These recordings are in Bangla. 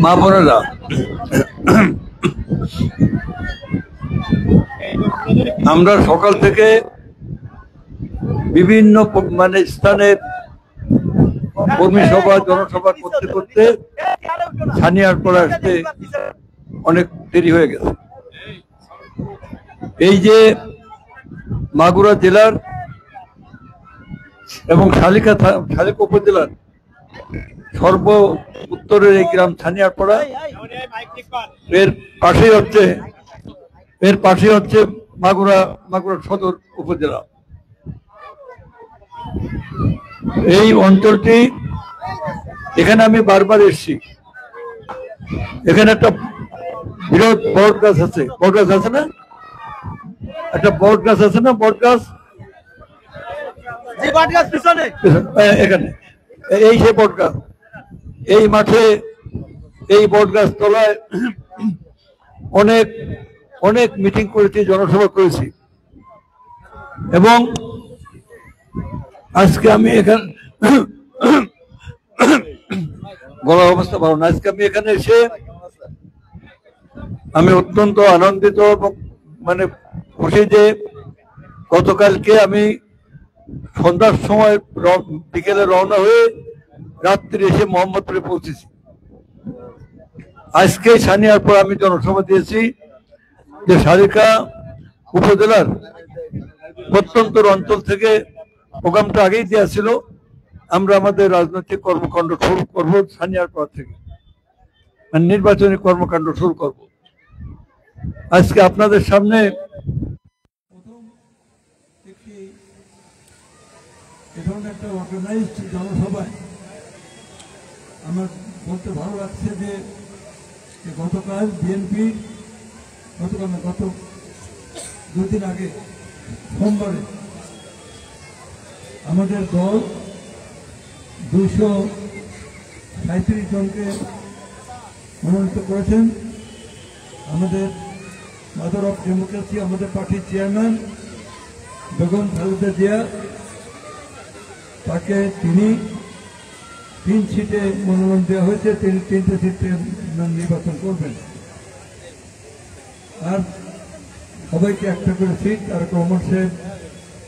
মা বোনেরা, আমরা সকাল থেকে বিভিন্ন স্থানে কর্মী সভা জনসভা করতে করতে ছানিয়ারপাড়া আসতে অনেক দেরি হয়ে গেছে। এই যে মাগুরা জেলার এবং শালিকা উপজেলার সর্ব উত্তরের এই গ্রাম ছানিয়ারপাড়া, এর পাশে হচ্ছে মাগুরা সদর উপজেলা। এই অঞ্চলটি, এখানে আমি বারবার এসেছি। এখানে একটা বিরাট বট গাছ আছে, না একটা বট গাছ আছে না, বট গাছ এখানে, এই সে বট গাছ। এই মাঠে এই বট গাছ তলায় অনেক অনেক মিটিং করেছি, জনসভা করেছি। এবং আজকে আমি এখানে গলার অবস্থা ভালো না, আজকে আমি এখানে এসে আমি অত্যন্ত আনন্দিত এবং খুশি যে গতকালকে আমি সন্ধ্যার সময় বিকেলে রওনা হয়ে রাত্রি এসে মোহাম্মদপুরে পৌঁছেছি। আজকে ছানিয়ারপাড়া আমি জনসভা দিয়েছি যে শালিকা উপজেলার প্রত্যন্ত অঞ্চল থেকে প্রোগ্রামটা আগেই দেওয়া ছিল। আমরা আমাদের রাজনৈতিক কর্মকাণ্ড শুরু করবো ছানিয়ারপাড়া থেকে, নির্বাচনী কর্মকাণ্ড শুরু করব। আজকে আপনাদের সামনে একটা অর্গানাইজড জনসভায় আমার বলতে ভালো লাগছে যে গতকাল বিএনপি গত 2 দিন আগে সোমবারে আমাদের দল 237 জনকে মনোনীত করেছেন। আমাদের মাদার অফ ডেমোক্রেসি, আমাদের পার্টির চেয়ারম্যান বেগম খালেদা জিয়া, তাকে 3 সিটে মনোনয়ন দেওয়া হয়েছে। তিনি 3টে সিটে নির্বাচন করবেন। আর সবাইকে একটা করে সিট আর ক্রমশে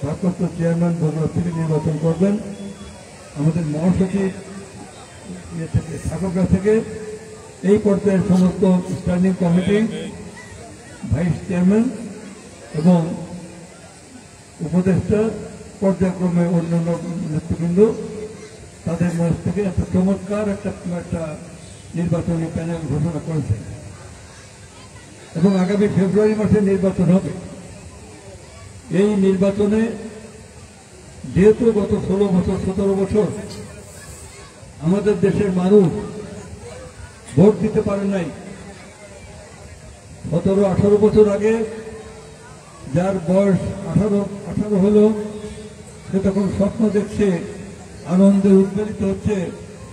ভারপ্রাপ্ত চেয়ারম্যান বগুড়া থেকে নির্বাচন করবেন। আমাদের মহাসচিব ঠাকুরগাঁ থেকে এই পর্যায়ের সমস্ত স্ট্যান্ডিং কমিটি, ভাইস চেয়ারম্যান এবং উপদেষ্টা, পর্যায়ক্রমে অন্যান্য নেতৃবৃন্দ, তাদের মধ্যে থেকে একটা চমৎকার একটা নির্বাচনী প্যানেল ঘোষণা করেছে এবং আগামী ফেব্রুয়ারি মাসে নির্বাচন হবে। এই নির্বাচনে যেহেতু গত 16 বছর 17 বছর আমাদের দেশের মানুষ ভোট দিতে পারে নাই, 17-18 বছর আগে যার বয়স 18 হলো, সে তখন স্বপ্ন দেখছে, আনন্দে উদ্বেলিত হচ্ছে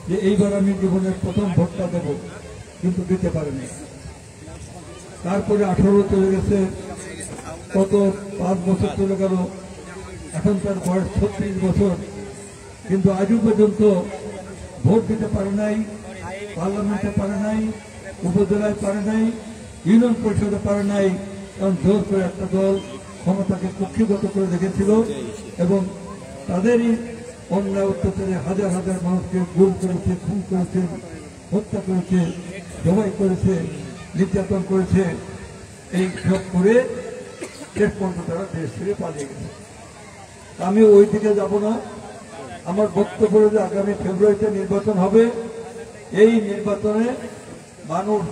যে এইবার আমি জীবনের প্রথম ভোটটা দেব, কিন্তু দিতে পারেনি। তারপরে 18 চলে গেছে, কত 5 বছর চলে গেল, এখন তার বয়স 36 বছর, কিন্তু আজও পর্যন্ত ভোট দিতে পারে নাই, পার্লামেন্টে পারে নাই, উপজেলায় পারে নাই, ইউনিয়ন পরিষদে পারে নাই। কারণ জোর করে একটা দল ক্ষমতাকে কক্ষিগত করে রেখেছিল এবং তাদেরই অন্যায় অত্যাচারে হাজার হাজার মানুষকে গুম করেছে, খুন করেছে, হত্যা করেছে, জবাই করেছে, নির্যাতন করেছে। এই সব করে শেষ পর্যন্ত তারা দেশ থেকে পালিয়ে গেছে। আমি ওই দিকে যাব না। আমার বক্তব্য যে আগামী ফেব্রুয়ারিতে নির্বাচন হবে। এই নির্বাচনে মানুষ,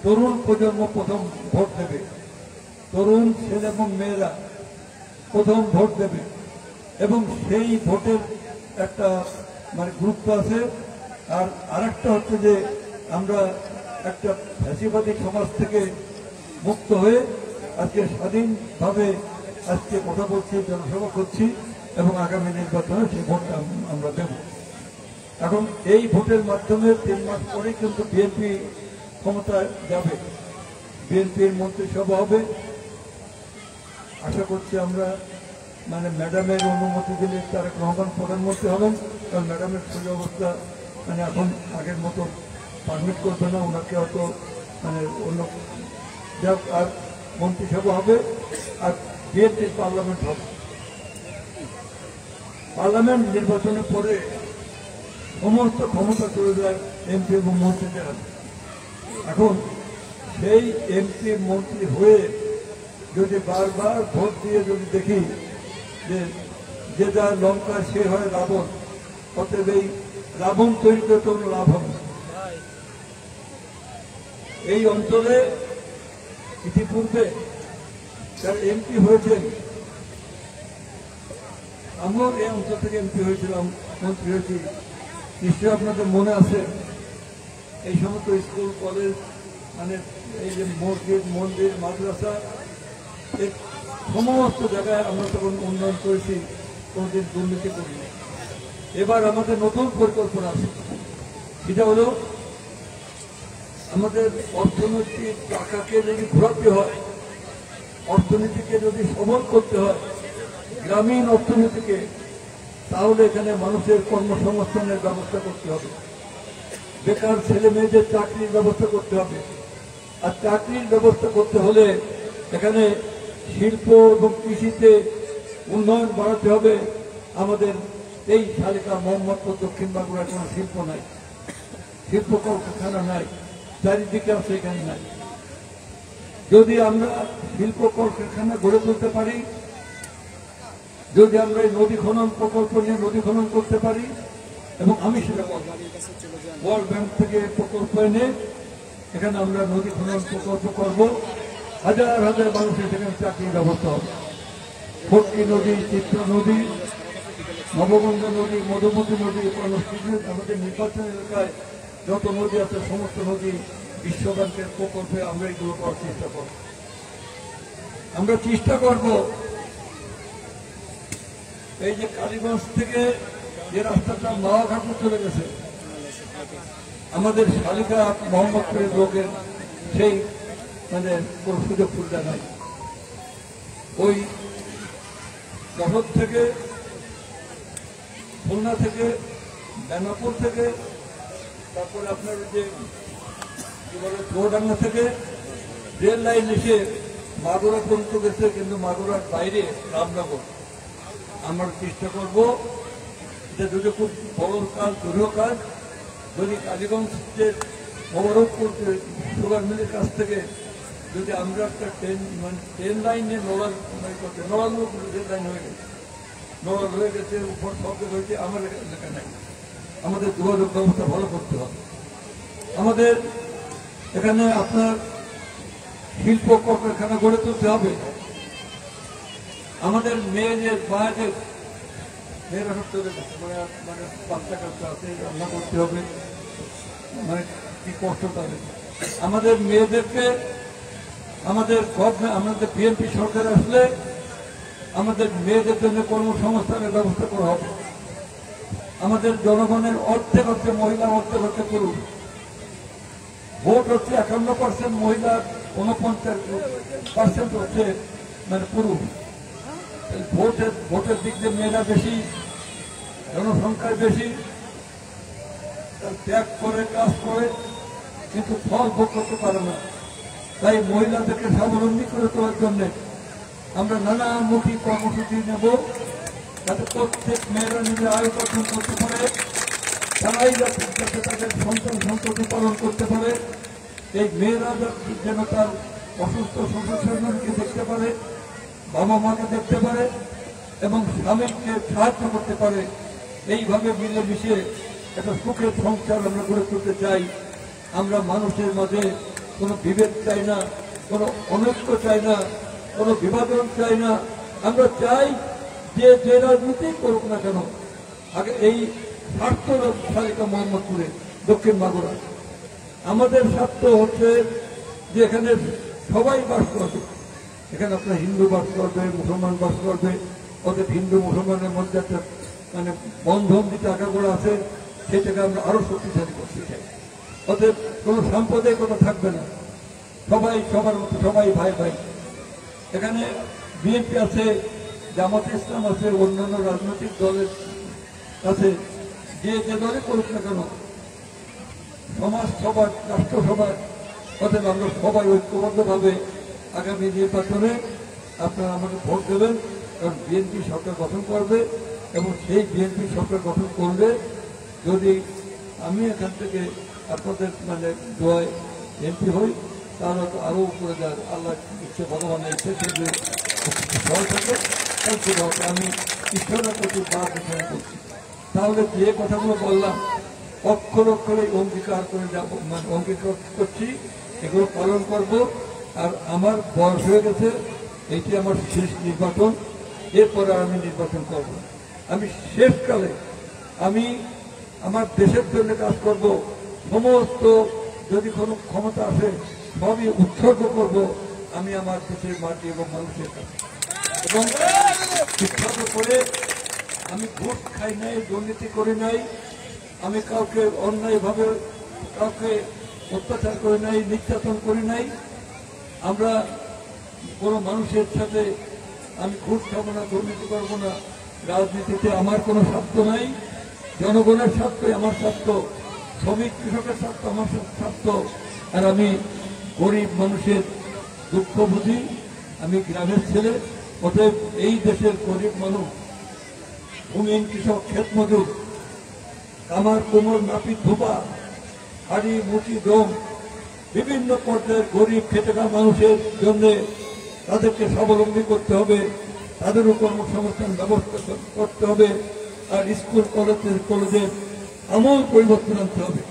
তরুণ প্রজন্ম প্রথম ভোট দেবে, তরুণ ছেলে এবং মেয়েরা প্রথম ভোট দেবে এবং সেই ভোটের একটা গুরুত্ব আছে। আর আরেকটা হচ্ছে যে আমরা একটা ফ্যাসিবাদী সমাজ থেকে মুক্ত হয়ে আজকে স্বাধীনভাবে আজকে কথা বলছি, জনসভা করছি এবং আগামী নির্বাচনে সেই ভোটটা আমরা দেব। এখন এই ভোটের মাধ্যমে 3 মাস পরে কিন্তু বিএনপি ক্ষমতায় যাবে, বিএনপির মন্ত্রিসভা হবে। আশা করছি আমরা ম্যাডামের অনুমতি দিলে তারেক রহমান প্রধানমন্ত্রী হবেন, কারণ ম্যাডামের শরীর অবস্থা এখন আগের মতো পারমিট করবে না, ওনাকে হয়তো মানে অন্য আর মন্ত্রিসভা হবে আর বিএনপির পার্লামেন্ট হবে। পার্লামেন্ট নির্বাচনের পরে সমস্ত ক্ষমতা চলে যায় এমপি এবং মন্ত্রীদের হাতে। এখন সেই এমপি মন্ত্রী হয়ে যদি বারবার ভোট দিয়ে যদি দেখি যে যার লঙ্কা সে হয় রাবণ, অতএব এই রাবণ তৈরি করতে কোনো লাভ হবে না। এই অঞ্চলে ইতিপূর্বে যারা এমপি হয়েছেন, আমিও এই অঞ্চল থেকে এমপি হয়েছিলাম, মন্ত্রী হয়েছি, নিশ্চয়ই আপনাদের মনে আছে এই সমস্ত স্কুল কলেজ মানে এই যে মসজিদ মন্দির মাদ্রাসা এই সমস্ত জায়গায় আমরা তখন উন্নয়ন করেছি, কোনোদিন দুর্নীতি করিনি। এবার আমাদের নতুন পরিকল্পনা আছে, সেটা হলো আমাদের অর্থনৈতিক টাকাকে যদি ঘোরাতে হয়, অর্থনীতিকে যদি সবল করতে হয়, গ্রামীণ অর্থনীতিকে, তাহলে এখানে মানুষের কর্মসংস্থানের ব্যবস্থা করতে হবে, বেকার ছেলে মেয়েদের চাকরির ব্যবস্থা করতে হবে। আর চাকরির ব্যবস্থা করতে হলে এখানে শিল্প এবং কৃষিতে উন্নয়ন বাড়াতে হবে। আমাদের এই শালিকা মোহাম্মদপুর দক্ষিণ বাঁকুড়ার কোনো শিল্প নাই, শিল্প কলকারখানা নাই, চারিদিকে আছে, এখানে নাই। যদি আমরা শিল্প কলকারখানা গড়ে তুলতে পারি, যদি আমরা এই নদী খনন প্রকল্প নিয়ে নদী খনন করতে পারি, এবং আমি সেটা ওয়ার্ল্ড ব্যাংক থেকে প্রকল্প এনে এখানে আমরা নদী খনন প্রকল্প করব, হাজার হাজার মানুষের সেখানে চাকরির ব্যবস্থা হবে। ফটকি নদী, চিত্রা নদী, নবগঙ্গা নদী, মধুমতি নদী, আমাদের নির্বাচন এলাকায় যত নদী আছে সমস্ত নদী বিশ্ব ব্যাংকের প্রকল্পে আমরা এগুলো করার চেষ্টা করব। আমরা চেষ্টা করব এই যে কালীগঞ্জ থেকে যে রাস্তাটা নওয়াঘাটে চলে গেছে, আমাদের শালিকা মোহাম্মদপুরের লোকের সেই মানে কোন সুযোগ সুবিধা নাই। ওই শহর থেকে, খুলনা থেকে, বেনাপুর থেকে, তারপরে আপনার যে কি বলে চৌডাঙ্গা থেকে রেল লাইন এসে মাগুরা পর্যন্ত গেছে, কিন্তু মাগুরার বাইরে রামনগর। আমরা চেষ্টা করব যে যদি খুব বড় কাজ, দূরীয় কাজ, যদি কালীগঞ্জের মোবারকপুর সুগার মিলের কাছ থেকে যদি আমরা একটা ট্রেন লাইনে নড়াল রেল লাইন হয়ে গেছে, নড়াল হয়ে গেছে, উপর শব্দ হয়েছে, আমার এলাকা নাই। আমাদের যোগাযোগ ব্যবস্থা ভালো করতে হবে। আমাদের এখানে আপনার শিল্প কলকারখানা গড়ে তুলতে হবে। আমাদের মেয়েদের মায়েদের মেয়েরা সব চলে গেছে, মানে বাচ্চা কাচ্চা আছে, রান্না করতে হবে, মানে কি কষ্ট তাদের। আমাদের মেয়েদেরকে আমাদের বিএনপি সরকার আসলে আমাদের মেয়েদের জন্য কর্মসংস্থানের ব্যবস্থা করা হবে। আমাদের জনগণের অর্ধেক হচ্ছে মহিলা, অর্ধেক হচ্ছে পুরুষ। ভোট হচ্ছে 51% মহিলা, 49% হচ্ছে মানে পুরুষ। ভোটের দিক দিয়ে মেয়েরা বেশি, জনসংখ্যায় বেশি, ত্যাগ করে কাজ করে, কিন্তু ফল ভোগ করতে পারে না। তাই মহিলাদেরকে স্বাবলম্বী করে তোলার জন্য আমরা নানামুখী কর্মসূচি নেব, যাতে প্রত্যেক মেয়েরা নিজের আয় উপার্জন করতে পারে, তারাই যাতে তাদের সন্তান সন্ততি পালন করতে পারে। এই মেয়েরা যেন তার অসুস্থ শ্বশুরকে দেখতে পারে, বাবা মাকে দেখতে পারে এবং স্বামীকে সাহায্য করতে পারে। এইভাবে মিলেমিশে একটা সুখের সংসার আমরা গড়ে তুলতে চাই। আমরা মানুষের মাঝে কোনো বিভেদ চাই না, কোনো অনৈক্য চাই না, কোনো বিভাজন চাই না। আমরা চাই যে রাজনীতি করুক না কেন, আগে এই স্বার্থ শালিকা মোহাম্মদপুরে দক্ষিণ মাগুরা আমাদের স্বার্থ হচ্ছে যে এখানে সবাই বাস করবে। এখানে আপনার হিন্দু বাস করবে, মুসলমান বাস করবে, ওদের হিন্দু মুসলমানের মধ্যে একটা মানে বন্ধন যে টাকাগুলো আছে সেটাকে আমরা আরো শক্তিশালী করতে চাই। ওদের কোনো সাম্প্রদায়িকতা থাকবে না, সবাই সবার মতো, সবাই ভাই ভাই। এখানে বিএনপি আছে, জামাত ইসলাম আছে, অন্যান্য রাজনৈতিক দলের আছে, যে দলে করুক না কেন সমাজ সবার রাষ্ট্র সমাজ, অতএব আমরা সবাই ঐক্যবদ্ধভাবে আগামী নির্বাচনে আপনারা আমাকে ভোট দেবেন, কারণ বিএনপি সরকার গঠন করবে এবং সেই বিএনপি সরকার গঠন করলে যদি আমি এখান থেকে আপনাদের দোয়ায় এমপি হই, তাহলে তো আরও উপরে যান, আল্লাহ ইচ্ছে ভগবানের ইচ্ছে সেগুলো সহজ থাকবে। আমি ঈশ্বরের প্রতি তা ঘোষণা করছি। তাহলে যে কথাগুলো বললাম অক্ষর অক্ষরে অঙ্গীকার করে যাব, অঙ্গীকার করছি, এগুলো পালন করব। আর আমার বয়স হয়ে গেছে, এইটি আমার শেষ নির্বাচন, এরপরে আমি নির্বাচন করব। আমি শেষকালে আমি আমার দেশের জন্য কাজ করব, সমস্ত যদি কোনো ক্ষমতা আসে সবই উৎসর্গ করব আমি আমার দেশের মাটি এবং মানুষের কাছে। এবং উৎসর্গ করে আমি ঘুষ খাই নাই, দুর্নীতি করি নাই, আমি কাউকে অন্যায়ভাবে কাউকে অত্যাচার করে নাই, নির্যাতন করি নাই। আমরা কোনো মানুষের সাথে আমি ঘুষ খাবো না, দুর্নীতি করবো না। রাজনীতিতে আমার কোনো স্বার্থ নাই, জনগণের স্বার্থই আমার স্বার্থ, শ্রমিক কৃষকের স্বার্থ আমার স্বার্থ। আর আমি গরিব মানুষের দুঃখ বুঝি, আমি গ্রামের ছেলে। অতএব এই দেশের গরিব মানুষ, ভূমিহীন কৃষক, ক্ষেত মজুর, কামার কোমর নাপিত ধোপা, হাড়ি মুচি দম, বিভিন্ন পর্যায়ের গরিব খেটে খাওয়া মানুষের জন্য তাদেরকে স্বাবলম্বী করতে হবে, তাদেরও কর্মসংস্থান ব্যবস্থা করতে হবে। আর স্কুল কলেজের আমূল পরিবর্তন আনতে হবে।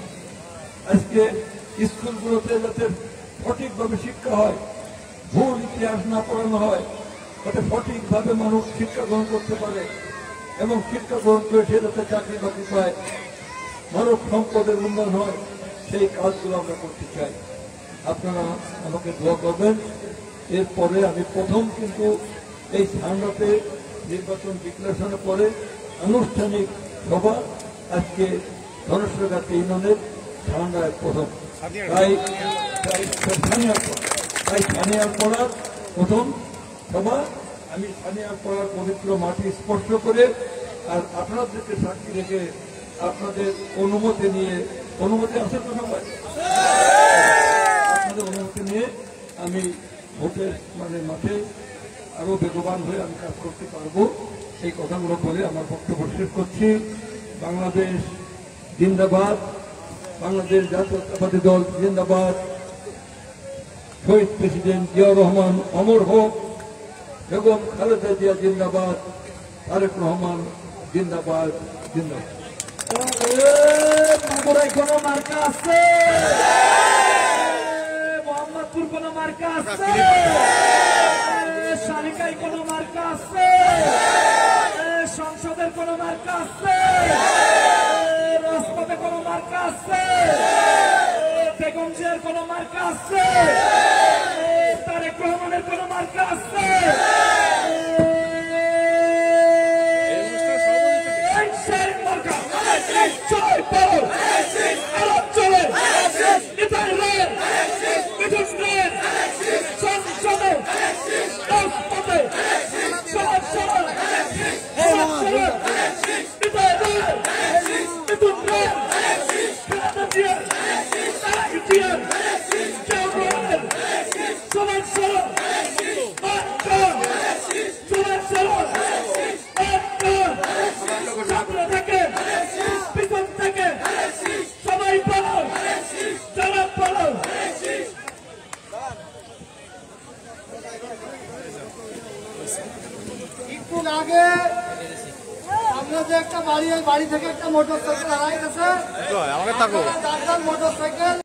আজকে স্কুলগুলোতে যাতে সঠিকভাবে শিক্ষা হয়, ভুল ইতিহাস না পড়ানো হয়, যাতে সঠিকভাবে মানুষ শিক্ষা গ্রহণ করতে পারে এবং শিক্ষা গ্রহণ করে সে যাতে চাকরি বাকরি পায়, মানব সম্পদের উন্নয়ন হয়, সেই কাজগুলো আমরা করতে চাই। আপনারা আমাকে দোয়া করবেন। এরপরে আমি প্রথম কিন্তু এই ঠান্ডাতে নির্বাচন ডিক্লারেশনের পরে আনুষ্ঠানিক সভা আজকে ধনেশ্বরগাতি ইউনিয়নের ঠান্ডায় প্রথম, তাই ছানিয়ার পড়ার প্রথম সভা। আমি ছানিয়ার পড়ার পবিত্র মাটি স্পর্শ করে আর আপনাদেরকে সাক্ষী রেখে আপনাদের অনুমতি নিয়ে, অনুমতি আছে তো সবাই, আপনাদের অনুমতি নিয়ে আমি ভোটের মাঠে আরো বেগবান হয়ে আমি কাজ করতে পারবো, এই কথাগুলো বলে আমার বক্তব্য শেষ করছি। বাংলাদেশ জিন্দাবাদ, বাংলাদেশ জাতীয়তাবাদী দল জিন্দাবাদ, শহীদ প্রেসিডেন্ট জিয়াউর রহমান অমর হোক, বেগম খালেদা জিয়া জিন্দাবাদ, তারেক রহমান জিন্দাবাদ, জিন্দাবাদ। মাগুরায় কোনো মার্কা আছে? মোহাম্মদপুর কোনো মার্কা আছে? শালিকায় কোনো মার্কা আছে? সংসদের কোনো মার্কা আছে? রাজপথে কোনো মার্কা আছে? বেগম জিয়ার কোনো মার্কা আছে? তারেক রহমানের কোনো মার্কা আছে? একটু আগে আমরা যে একটা বাড়ি, ওই বাড়ি থেকে একটা মোটর সাইকেল হারাই গেছে, মোটর সাইকেল